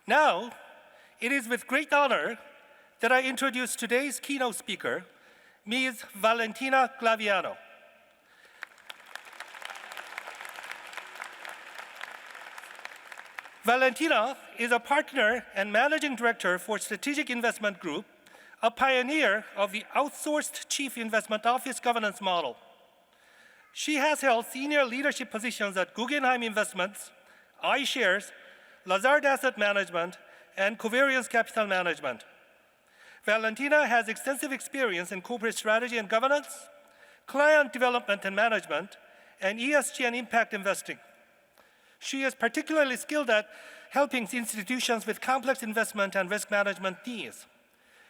Now, it is with great honor that I introduce today's keynote speaker, Ms. Valentina Glaviano. Valentina is a partner and managing director for Strategic Investment Group, a pioneer of the outsourced chief investment office governance model. She has held senior leadership positions at Guggenheim Investments, iShares, Lazard Asset Management, and Covariance Capital Management. Valentina has extensive experience in corporate strategy and governance, client development and management, and ESG and impact investing. She is particularly skilled at helping institutions with complex investment and risk management needs.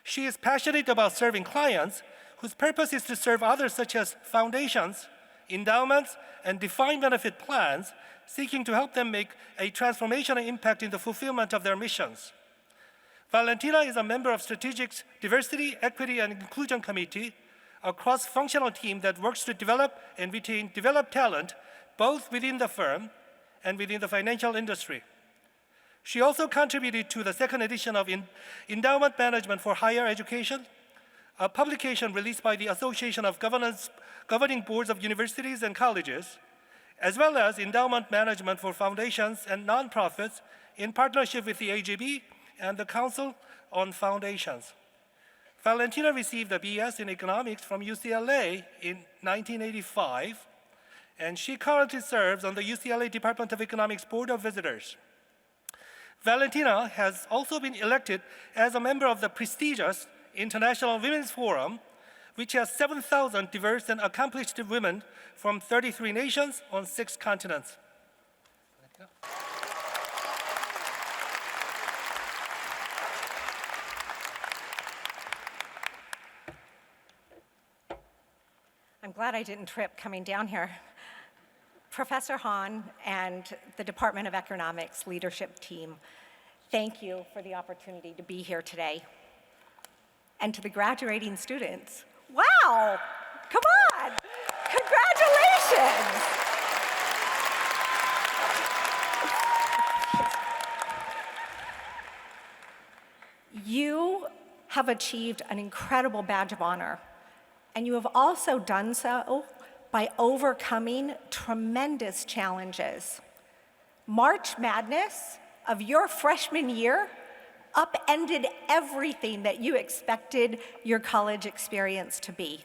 She is passionate about serving clients whose purpose is to serve others, such as foundations, endowments, and defined benefit plans, seeking to help them make a transformational impact in the fulfillment of their missions. Valentina is a member of Strategic's Diversity, Equity, and Inclusion Committee, a cross-functional team that works to develop and retain developed talent, both within the firm and within the financial industry. She also contributed to the second edition of Endowment Management for Higher Education, a publication released by the Association of Governing Boards of Universities and Colleges, as well as Endowment Management for Foundations and Nonprofits in partnership with the AGB and the Council on Foundations. Valentina received a BS in economics from UCLA in 1985, and she currently serves on the UCLA Department of Economics Board of Visitors. Valentina has also been elected as a member of the prestigious International Women's Forum, which has 7,000 diverse and accomplished women from 33 nations on 6 continents. I'm glad I didn't trip coming down here. Professor Han and the Department of Economics leadership team, thank you for the opportunity to be here today. And to the graduating students, wow, come on, congratulations. You have achieved an incredible badge of honor, and you have also done so by overcoming tremendous challenges. March Madness of your freshman year upended everything that you expected your college experience to be.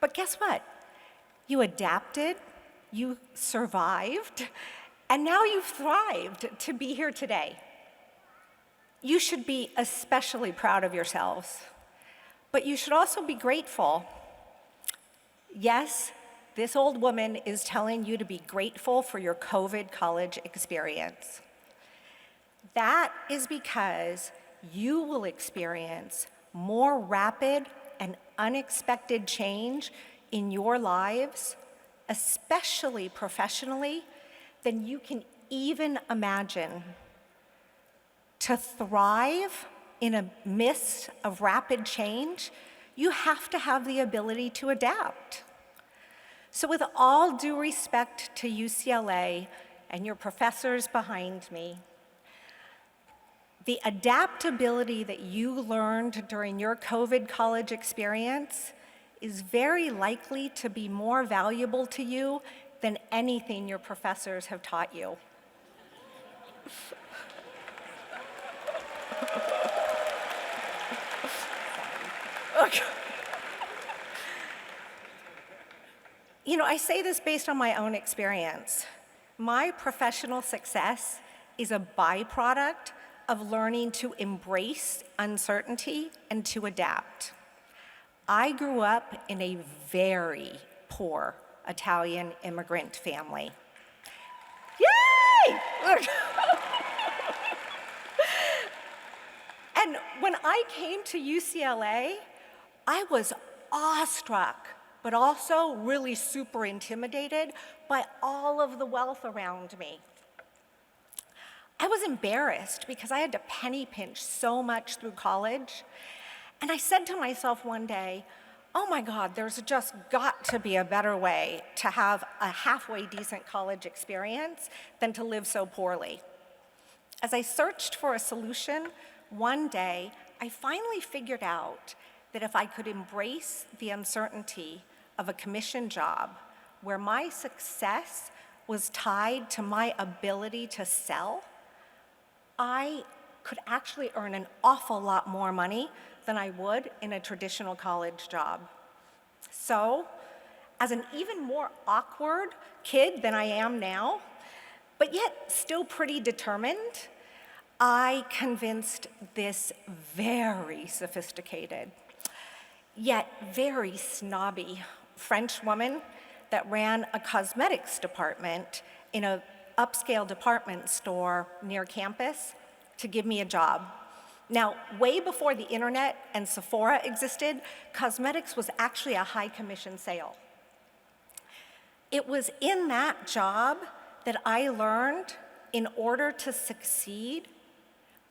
But guess what? You adapted, you survived, and now you've thrived to be here today. You should be especially proud of yourselves, but you should also be grateful. Yes, this old woman is telling you to be grateful for your COVID college experience. That is because you will experience more rapid and unexpected change in your lives, especially professionally, than you can even imagine. To thrive in a midst of rapid change, you have to have the ability to adapt. So with all due respect to UCLA and your professors behind me, the adaptability that you learned during your COVID college experience is very likely to be more valuable to you than anything your professors have taught you. Okay. You know, I say this based on my own experience. My professional success is a byproduct of learning to embrace uncertainty and to adapt. I grew up in a very poor Italian immigrant family. Yay! And when I came to UCLA, I was awestruck, but also really super intimidated by all of the wealth around me. I was embarrassed because I had to penny pinch so much through college. And I said to myself one day, oh my God, there's just got to be a better way to have a halfway decent college experience than to live so poorly. As I searched for a solution, one day I finally figured out that if I could embrace the uncertainty of a commission job where my success was tied to my ability to sell, I could actually earn an awful lot more money than I would in a traditional college job. So, as an even more awkward kid than I am now, but yet still pretty determined, I convinced this very sophisticated, yet very snobby French woman that ran a cosmetics department in an upscale department store near campus to give me a job. Now, way before the internet and Sephora existed, cosmetics was actually a high commission sale. It was in that job that I learned in order to succeed,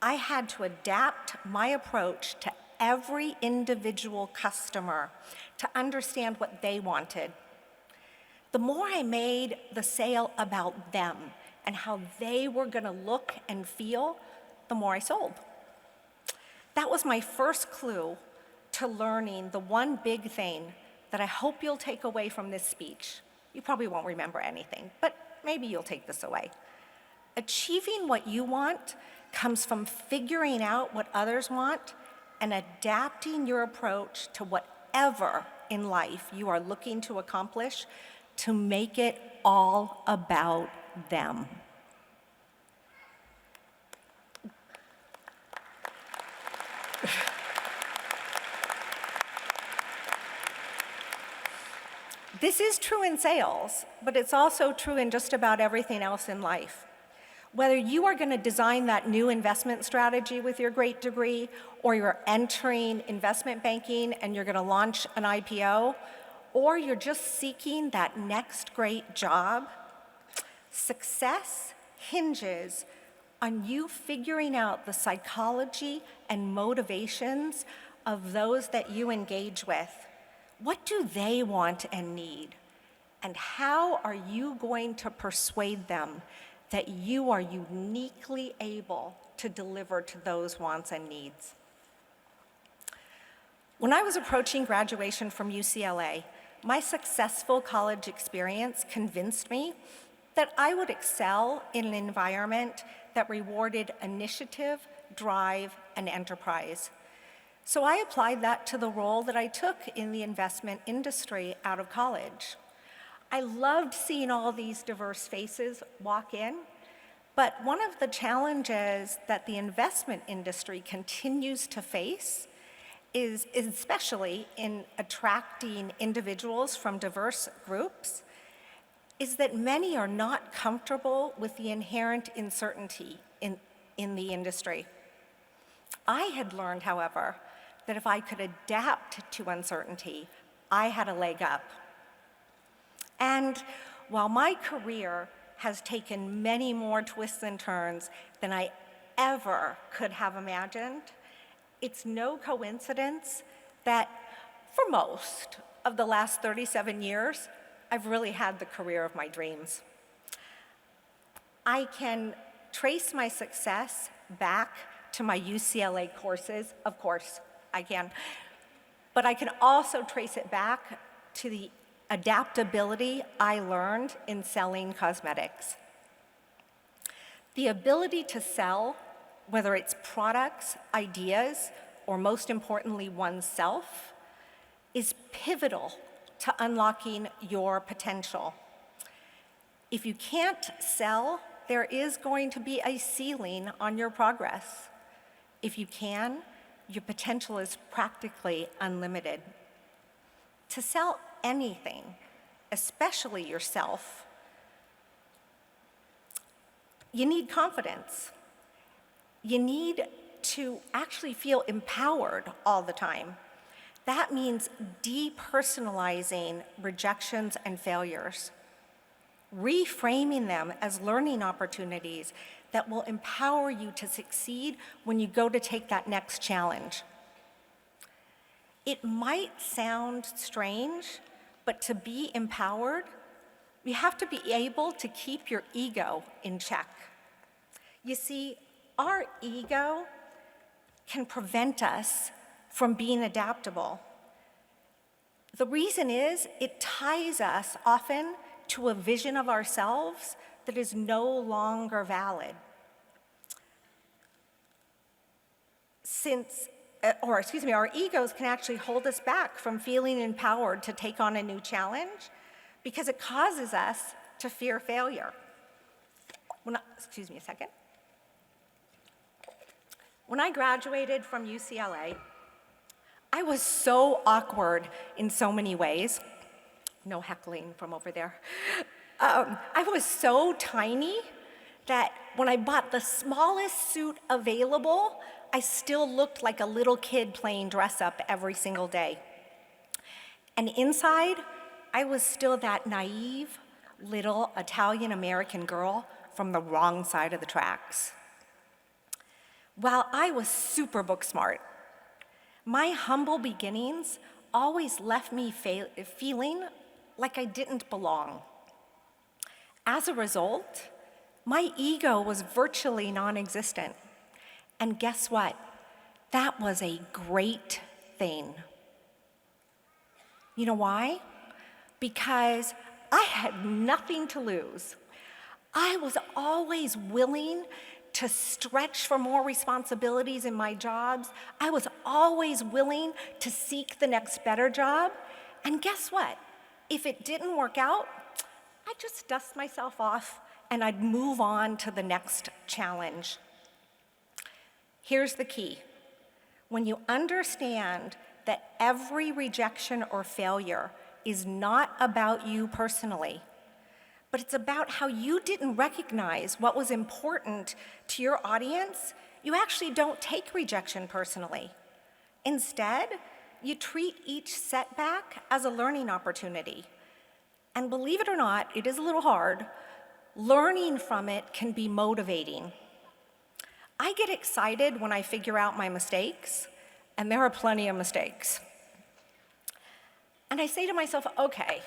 I had to adapt my approach to every individual customer to understand what they wanted. The more I made the sale about them and how they were going to look and feel, the more I sold. That was my first clue to learning the one big thing that I hope you'll take away from this speech. You probably won't remember anything, but maybe you'll take this away. Achieving what you want comes from figuring out what others want and adapting your approach to whatever in life you are looking to accomplish to make it all about them. This is true in sales, but it's also true in just about everything else in life. Whether you are going to design that new investment strategy with your great degree, or you're entering investment banking and you're going to launch an IPO, or you're just seeking that next great job, success hinges on you figuring out the psychology and motivations of those that you engage with. What do they want and need? And how are you going to persuade them that you are uniquely able to deliver to those wants and needs? When I was approaching graduation from UCLA, my successful college experience convinced me that I would excel in an environment that rewarded initiative, drive, and enterprise. So I applied that to the role that I took in the investment industry out of college. I loved seeing all these diverse faces walk in, but one of the challenges that the investment industry continues to face is, especially in attracting individuals from diverse groups, is that many are not comfortable with the inherent uncertainty in the industry. I had learned, however, that if I could adapt to uncertainty, I had a leg up. And while my career has taken many more twists and turns than I ever could have imagined, it's no coincidence that for most of the last 37 years, I've really had the career of my dreams. I can trace my success back to my UCLA courses, of course I can, but I can also trace it back to the adaptability I learned in selling cosmetics. The ability to sell, whether it's products, ideas, or most importantly, oneself, is pivotal to unlocking your potential. If you can't sell, there is going to be a ceiling on your progress. If you can, your potential is practically unlimited. To sell anything, especially yourself, you need confidence. You need to actually feel empowered all the time. That means depersonalizing rejections and failures, reframing them as learning opportunities that will empower you to succeed when you go to take that next challenge. It might sound strange, but to be empowered, you have to be able to keep your ego in check. You see, our ego can prevent us from being adaptable. The reason is it ties us often to a vision of ourselves that is no longer valid. Our egos can actually hold us back from feeling empowered to take on a new challenge because it causes us to fear failure. Excuse me a second. When I graduated from UCLA, I was so awkward in so many ways. No heckling from over there. I was so tiny that when I bought the smallest suit available, I still looked like a little kid playing dress up every single day. And inside, I was still that naive little Italian-American girl from the wrong side of the tracks. While I was super book smart, my humble beginnings always left me feeling like I didn't belong. As a result, my ego was virtually non-existent. And guess what? That was a great thing. You know why? Because I had nothing to lose. I was always willing to stretch for more responsibilities in my jobs. I was always willing to seek the next better job. And guess what? If it didn't work out, I'd just dust myself off and I'd move on to the next challenge. Here's the key. When you understand that every rejection or failure is not about you personally, but it's about how you didn't recognize what was important to your audience, you actually don't take rejection personally. Instead, you treat each setback as a learning opportunity. And believe it or not, it is a little hard. Learning from it can be motivating. I get excited when I figure out my mistakes, and there are plenty of mistakes. And I say to myself, okay,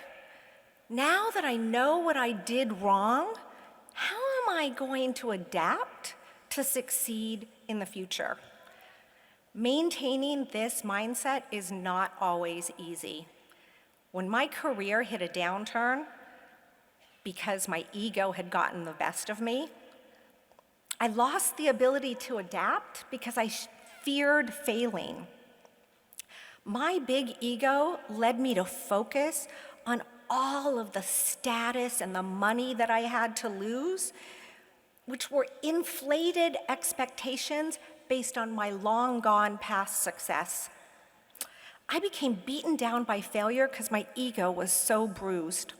now that I know what I did wrong, how am I going to adapt to succeed in the future? Maintaining this mindset is not always easy. When my career hit a downturn because my ego had gotten the best of me, I lost the ability to adapt because I feared failing. My big ego led me to focus on all of the status and the money that I had to lose, which were inflated expectations based on my long gone past success. I became beaten down by failure because my ego was so bruised,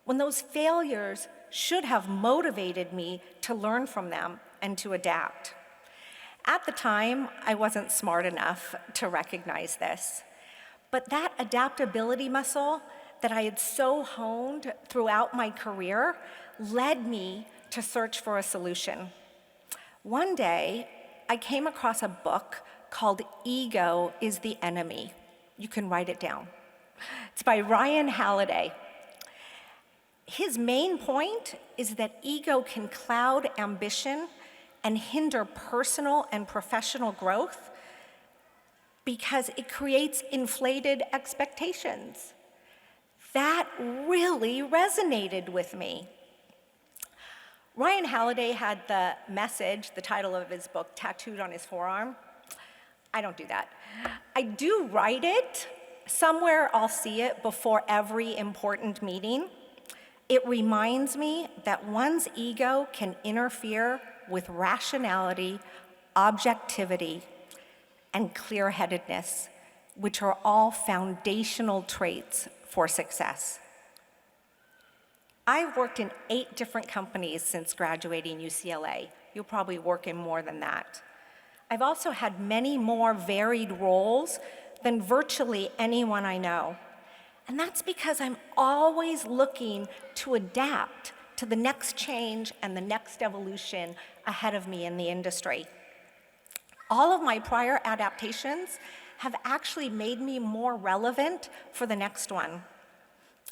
when those failures should have motivated me to learn from them and to adapt. At the time, I wasn't smart enough to recognize this, but that adaptability muscle that I had so honed throughout my career led me to search for a solution. One day, I came across a book called Ego is the Enemy. You can write it down. It's by Ryan Holiday. His main point is that ego can cloud ambition and hinder personal and professional growth because it creates inflated expectations. That really resonated with me. Ryan Holiday had the message, the title of his book, tattooed on his forearm. I don't do that. I do write it. Somewhere I'll see it before every important meeting. It reminds me that one's ego can interfere with rationality, objectivity, and clear-headedness, which are all foundational traits for success. I've worked in 8 different companies since graduating UCLA. You'll probably work in more than that. I've also had many more varied roles than virtually anyone I know. And that's because I'm always looking to adapt to the next change and the next evolution ahead of me in the industry. All of my prior adaptations have actually made me more relevant for the next one.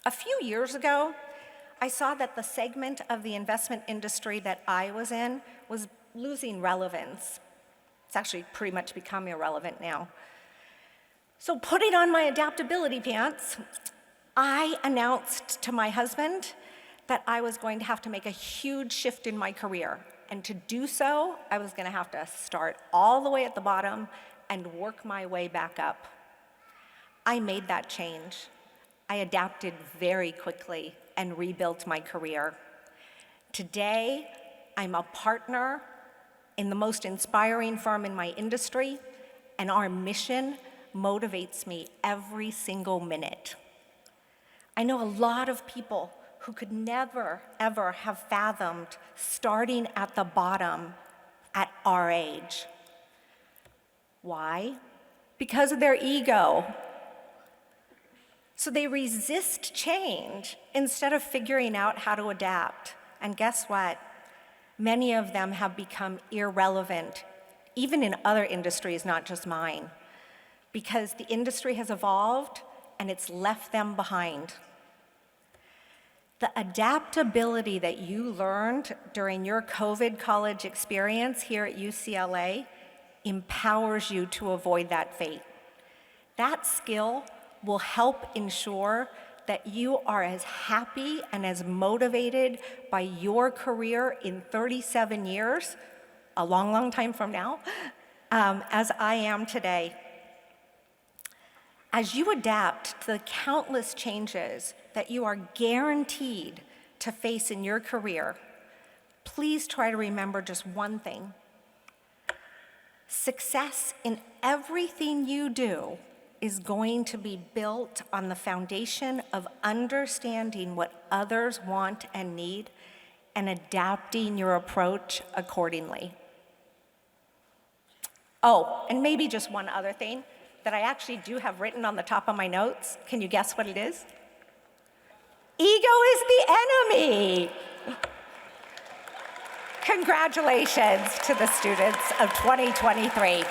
A few years ago, I saw that the segment of the investment industry that I was in was losing relevance. It's actually pretty much become irrelevant now. So putting on my adaptability pants, I announced to my husband that I was going to have to make a huge shift in my career. And to do so, I was going to have to start all the way at the bottom and work my way back up. I made that change. I adapted very quickly and rebuilt my career. Today, I'm a partner in the most inspiring firm in my industry, and our mission motivates me every single minute. I know a lot of people who could never, ever have fathomed starting at the bottom at our age. Why? Because of their ego. So they resist change instead of figuring out how to adapt. And guess what? Many of them have become irrelevant, even in other industries, not just mine, because the industry has evolved and it's left them behind. The adaptability that you learned during your COVID college experience here at UCLA empowers you to avoid that fate. That skill will help ensure that you are as happy and as motivated by your career in 37 years, a long, long time from now, as I am today. As you adapt to the countless changes that you are guaranteed to face in your career, please try to remember just one thing. Success in everything you do is going to be built on the foundation of understanding what others want and need and adapting your approach accordingly. Oh, and maybe just one other thing that I actually do have written on the top of my notes. Can you guess what it is? Ego is the enemy. Congratulations to the students of 2023.